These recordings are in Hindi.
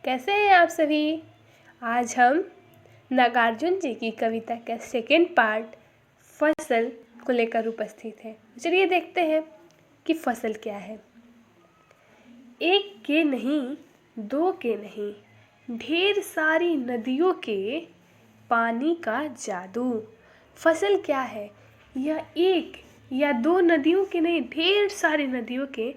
कैसे हैं आप सभी। आज हम नागार्जुन जी की कविता का सेकेंड पार्ट फसल को लेकर उपस्थित हैं। चलिए देखते हैं कि फसल क्या है। एक के नहीं, दो के नहीं, ढेर सारी नदियों के पानी का जादू। फसल क्या है? यह एक या दो नदियों के नहीं, ढेर सारी नदियों के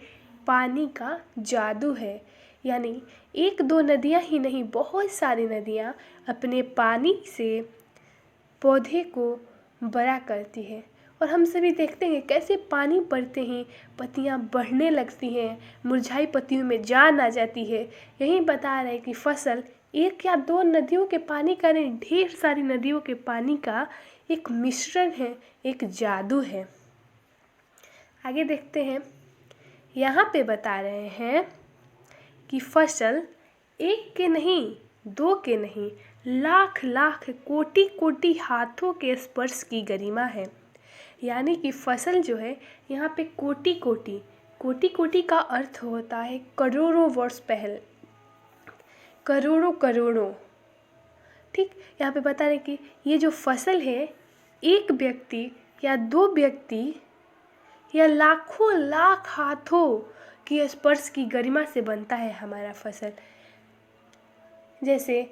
पानी का जादू है। यानी एक दो नदियाँ ही नहीं, बहुत सारी नदियाँ अपने पानी से पौधे को बड़ा करती है। और हम सभी देखते हैं कैसे पानी पड़ते हैं, पत्तियाँ बढ़ने लगती हैं, मुरझाई पत्तियों में जान आ जाती है। यही बता रहे हैं कि फसल एक या दो नदियों के पानी का नहीं, ढेर सारी नदियों के पानी का एक मिश्रण है, एक जादू है। आगे देखते हैं। यहाँ पे बता रहे हैं कि फसल एक के नहीं, दो के नहीं, लाख लाख कोटि कोटि हाथों के स्पर्श की गरिमा है। यानी कि फसल जो है यहाँ पे कोटि कोटि, कोटि कोटि का अर्थ होता है करोड़ों वर्ष पहले, करोड़ों करोड़ों। ठीक, यहाँ पे बता रहे कि ये जो फसल है एक व्यक्ति या दो व्यक्ति या लाखों लाख हाथों की स्पर्श की गरिमा से बनता है हमारा फसल। जैसे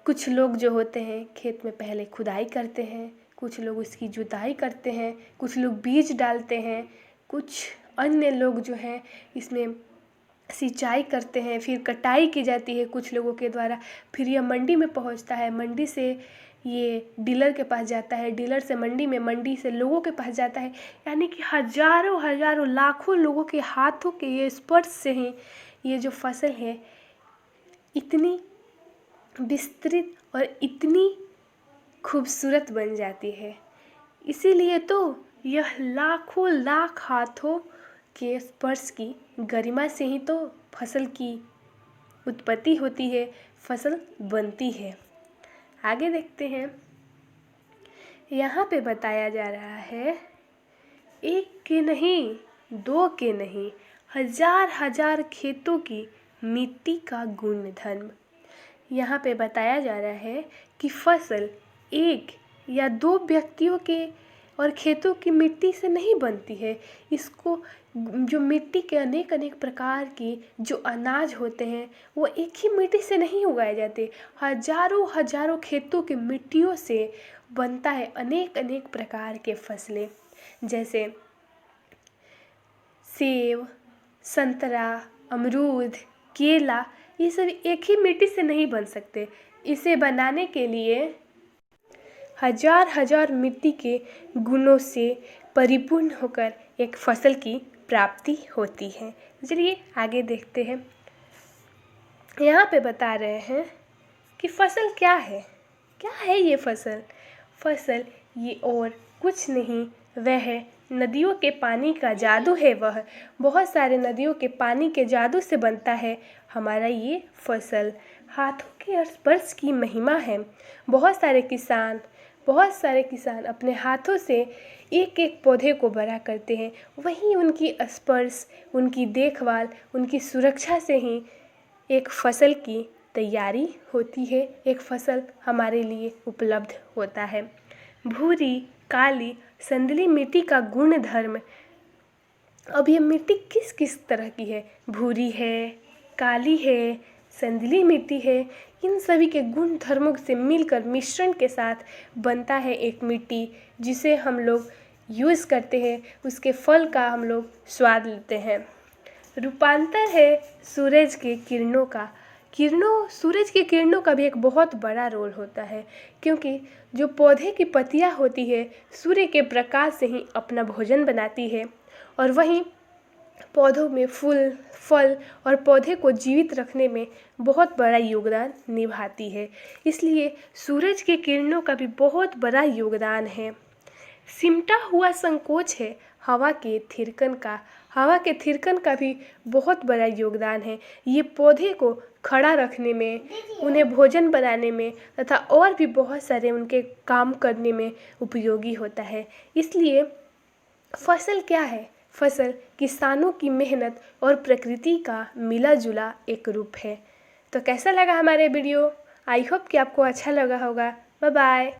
कुछ लोग जो होते हैं खेत में पहले खुदाई करते हैं, कुछ लोग उसकी जुताई करते हैं, कुछ लोग बीज डालते हैं, कुछ अन्य लोग जो हैं इसमें सिंचाई करते हैं, फिर कटाई की जाती है कुछ लोगों के द्वारा, फिर यह मंडी में पहुंचता है, मंडी से ये डीलर के पास जाता है, डीलर से मंडी में, मंडी से लोगों के पास जाता है। यानी कि हजारों हजारों लाखों लोगों के हाथों के ये स्पर्श से ही ये जो फसल है इतनी विस्तृत और इतनी खूबसूरत बन जाती है। इसीलिए तो यह लाखों लाख हाथों के स्पर्श की गरिमा से ही तो फसल की उत्पत्ति होती है, फसल बनती है। आगे देखते हैं। यहाँ पे बताया जा रहा है एक के नहीं, दो के नहीं, हजार हजार खेतों की मिट्टी का गुणधर्म। यहाँ पे बताया जा रहा है कि फसल एक या दो व्यक्तियों के और खेतों की मिट्टी से नहीं बनती है। इसको जो मिट्टी के अनेक अनेक प्रकार के जो अनाज होते हैं वो एक ही मिट्टी से नहीं उगाए जाते, हजारों हजारों खेतों की मिट्टियों से बनता है अनेक अनेक प्रकार के फसलें। जैसे सेब, संतरा, अमरूद, केला, ये सब एक ही मिट्टी से नहीं बन सकते। इसे बनाने के लिए हजार हजार मिट्टी के गुणों से परिपूर्ण होकर एक फसल की प्राप्ति होती है। चलिए आगे देखते हैं। यहाँ पे बता रहे हैं कि फसल क्या है। क्या है ये फसल? फसल ये और कुछ नहीं, वह है नदियों के पानी का जादू है। वह बहुत सारे नदियों के पानी के जादू से बनता है हमारा ये फसल। हाथों के स्पर्श की महिमा है। बहुत सारे किसान अपने हाथों से एक एक पौधे को बड़ा करते हैं। वहीं उनकी स्पर्श, उनकी देखभाल, उनकी सुरक्षा से ही एक फसल की तैयारी होती है, एक फसल हमारे लिए उपलब्ध होता है। भूरी, काली, संदली मिट्टी का गुण धर्म। अब ये मिट्टी किस किस तरह की है? भूरी है, काली है, संदली मिट्टी है। इन सभी के गुण धर्मों से मिलकर मिश्रण के साथ बनता है एक मिट्टी जिसे हम लोग यूज़ करते हैं, उसके फल का हम लोग स्वाद लेते हैं। रूपांतर है सूरज के किरणों का। सूरज की किरणों का भी एक बहुत बड़ा रोल होता है, क्योंकि जो पौधे की पत्तियां होती है सूर्य के प्रकाश से ही अपना भोजन बनाती है, और वहीं पौधों में फूल, फल और पौधे को जीवित रखने में बहुत बड़ा योगदान निभाती है। इसलिए सूरज की किरणों का भी बहुत बड़ा योगदान है। सिमटा हुआ संकोच है हवा के थिरकन का। हवा के थिरकन का भी बहुत बड़ा योगदान है। ये पौधे को खड़ा रखने में, उन्हें भोजन बनाने में तथा और भी बहुत सारे उनके काम करने में उपयोगी होता है। इसलिए फसल क्या है? फसल किसानों की मेहनत और प्रकृति का मिला जुला एक रूप है। तो कैसा लगा हमारे वीडियो? आई होप कि आपको अच्छा लगा होगा। Bye bye.